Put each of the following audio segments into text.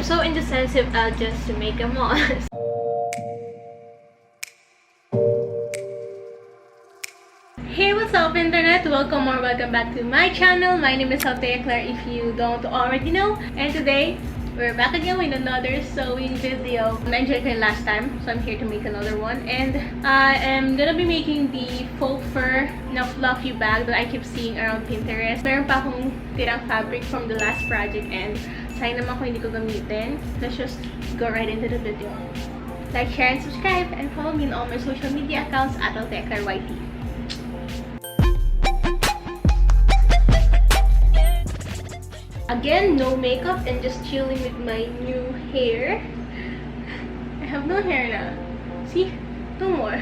I'm so indecisive, I'll just make a mess. Hey, what's up internet? Welcome or welcome back to my channel. My name is Claire if you don't already know. And today, we're back again with another sewing video. I enjoyed it last time, so I'm here to make another one. And I am gonna be making the faux fur na fluffy bag that I keep seeing around Pinterest. Meron pa akong tirang fabric from the last project and sayang naman ko hindi ko gamitin. Let's just go right into the video. Like, share, and subscribe, and follow me on all my social media accounts at @YT. Again, no makeup and just chilling with my new hair. I have no hair na. See? 2 more.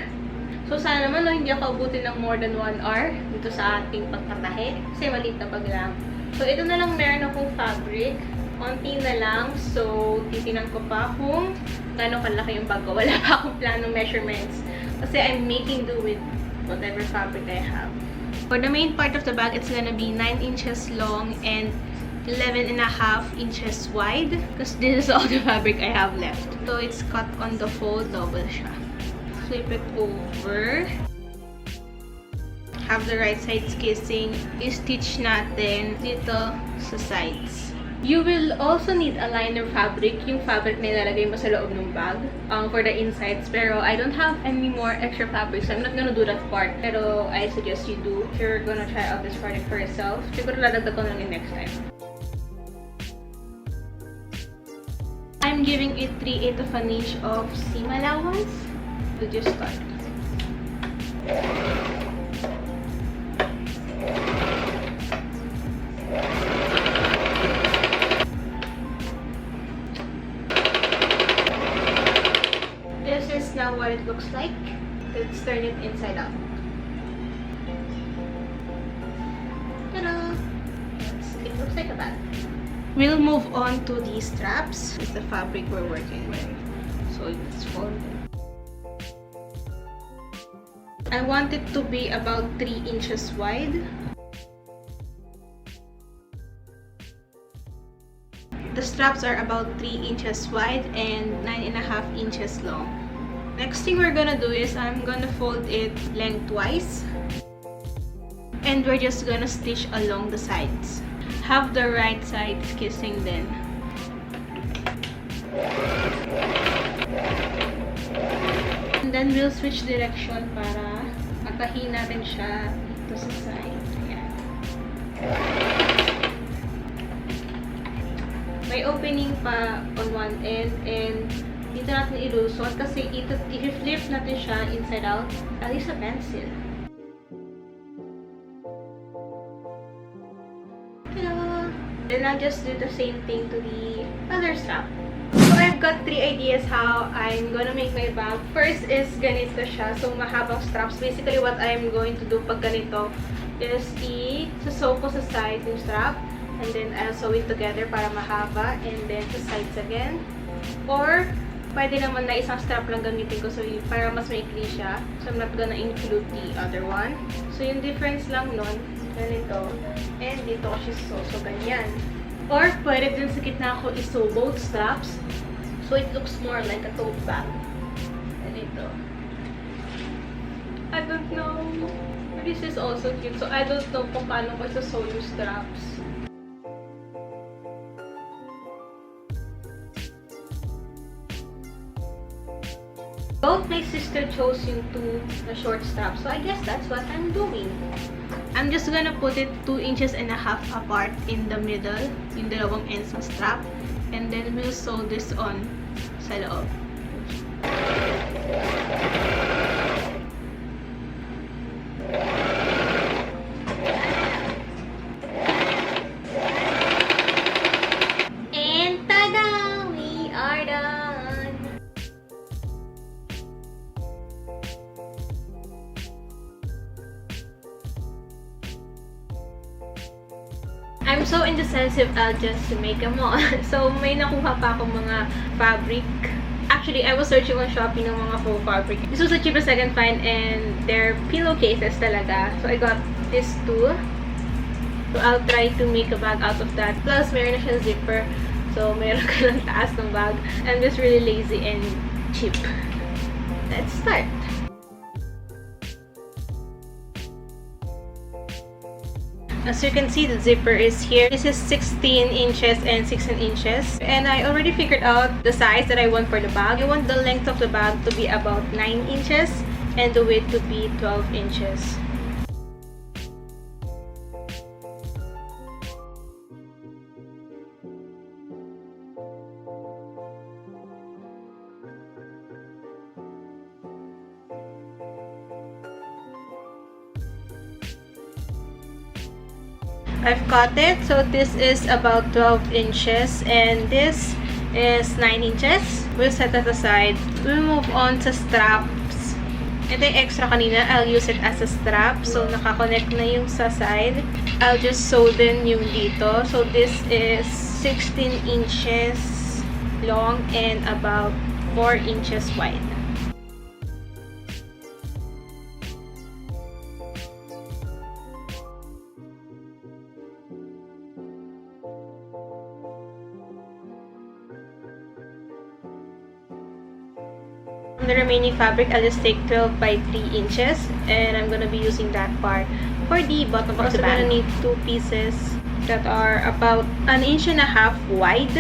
So, sana naman hindi ako abutin ng more than 1 hour dito sa ating pagtatahe. Kasi maliit na bag lang. So, ito na lang meron akong fabric. Konti na lang. So, titinan ko pa kung gano'ng kalaki yung bag ko. Wala pa akong planong measurements. Kasi I'm making do with whatever fabric I have. For the main part of the bag, it's gonna be 9 inches long and 11.5 inches wide because this is all the fabric I have left. So it's cut on the fold, double siya. Flip it over. Have the right sides kissing. I-stitch natin dito sa sides. You will also need a liner fabric, yung fabric na ilalagay mo sa loob ng bag for the insides. Pero I don't have any more extra fabric, so I'm not gonna do that part. Pero I suggest you do if you're gonna try out this project for yourself. Siguro ladagdag ko lang yung next time. I'm giving it 3/8 of an inch of seam allowance. We'll just start. This is now what it looks like. Let's turn it inside out. Ta-da! It looks like a bag. We'll move on to these straps. It's the fabric we're working with. So it's folded. I want it to be about 3 inches wide. The straps are about 3 inches wide and 9.5 inches long. Next thing we're gonna do is I'm gonna fold it lengthwise. And we're just gonna stitch along the sides. Have the right side kissing then. And then we'll switch direction para atahin natin siya dito sa side. Ayan. May opening pa on one end and dito natin ilusot kasi i-flip natin siya inside out at least a pencil. Then I'll just do the same thing to the other strap. So I've got 3 ideas how I'm gonna make my bag. First is ganito siya. So mahabang straps. Basically what I'm going to do pag ganito is i-sew ko sa side yung strap. And then I'll sew it together para mahaba. And then sa sides again. Or pwede naman na isang strap lang gamitin ko so para mas maikli siya. So I'm not gonna include the other one. So yung difference lang nun, ganito. And dito ko siya so ganyan. Or pwede din sa gitna ko i-sew both straps. So it looks more like a tote bag. Ganito. I don't know. This is also cute. So I don't know kung paano ko i-sew yung straps. Both my sister chose yung 2 na short straps. So I guess that's what I'm doing. I'm just gonna put it 2.5 inches apart in the middle, yung dalawang ends ng strap. And then we'll sew this on sa loob. And tada! We are done! I'm so indecisive, I'll just make them all. So, may nakuha pa akong mga fabric. Actually, I was searching on Shopee ng mga faux fabric. This was the cheapest I can find and they're pillowcases talaga. So, I got this too. So, I'll try to make a bag out of that. Plus, meron na siyang zipper. So, meron ka ng taas ng bag. I'm just really lazy and cheap. Let's start! As you can see, the zipper is here. This is 16 inches and 16 inches. And I already figured out the size that I want for the bag. I want the length of the bag to be about 9 inches and the width to be 12 inches. I've cut it, so this is about 12 inches and this is 9 inches. We'll set that aside. We'll move on to straps. Ito yung extra kanina, I'll use it as a strap. So, nakakonect na yung sa side. I'll just sew din yung dito. So, this is 16 inches long and about 4 inches wide. The remaining fabric, I'll just take 12 by 3 inches and I'm gonna be using that part for the bottom of the bag. I'm gonna need 2 pieces that are about 1.5 inches wide.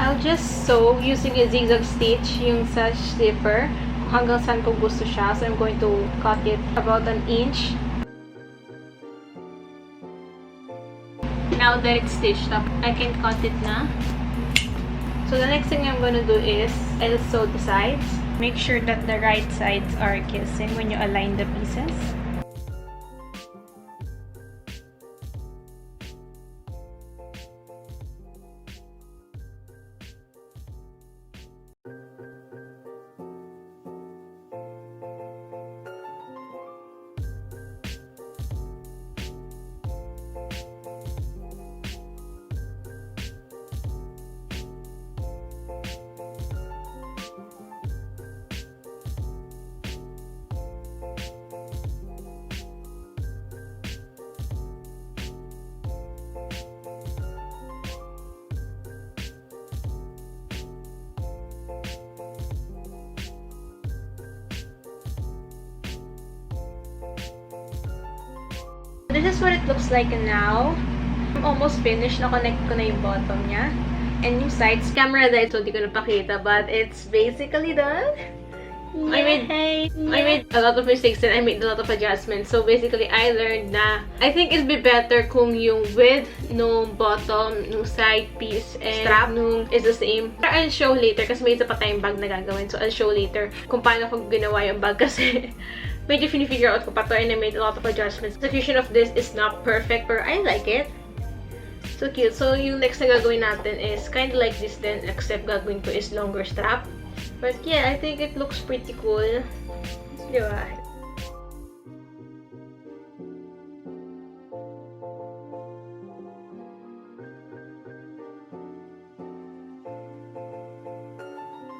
I'll just sew using a zigzag stitch yung sa zipper hanggang saan ko gusto siya. So I'm going to cut it about 1 inch. Now that it's stitched up, I can cut it na. So the next thing I'm gonna do is I'll sew the sides. Make sure that the right sides are kissing when you align the pieces. This is what it looks like now. I'm almost finished. Na-connect ko na yung bottom niya. And yung sides, camera dahil so di ko napakita. But it's basically done. Yay! I made a lot of mistakes and I made a lot of adjustments. So basically, I learned na I think it'd be better kung yung width nung bottom, nung side piece, and strap nung is the same. I'll show later kasi may isa pa tayong bag na gagawin. So I'll show later kung paano ko ginawa yung bag kasi medyo figure out ko pa to and I made a lot of adjustments. The execution of this is not perfect but I like it. So cute. So yung next na gagawin natin is kind of like this then except gagawin ko is longer strap. But yeah, I think it looks pretty cool. Diba?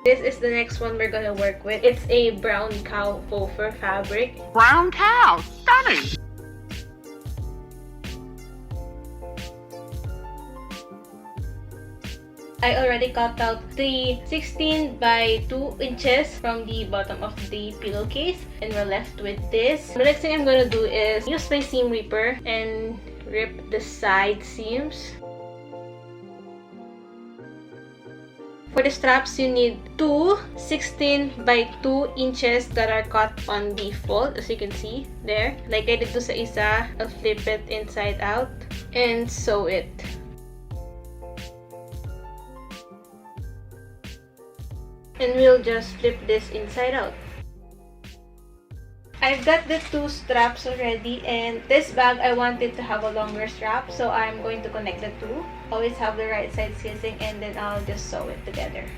This is the next one we're gonna work with. It's a brown cow faux fur fabric. Brown cow, stunning! I already cut out the 16 by 2 inches from the bottom of the pillowcase and we're left with this. The next thing I'm gonna do is use my seam ripper and rip the side seams. For the straps, you need two 16 by 2 inches that are cut on the fold, as you can see there. Like I did to sa isa, I'll flip it inside out and sew it. And we'll just flip this inside out. I've got the two straps already, and this bag I wanted to have a longer strap, so I'm going to connect the two. Always have the right side kissing, and then I'll just sew it together.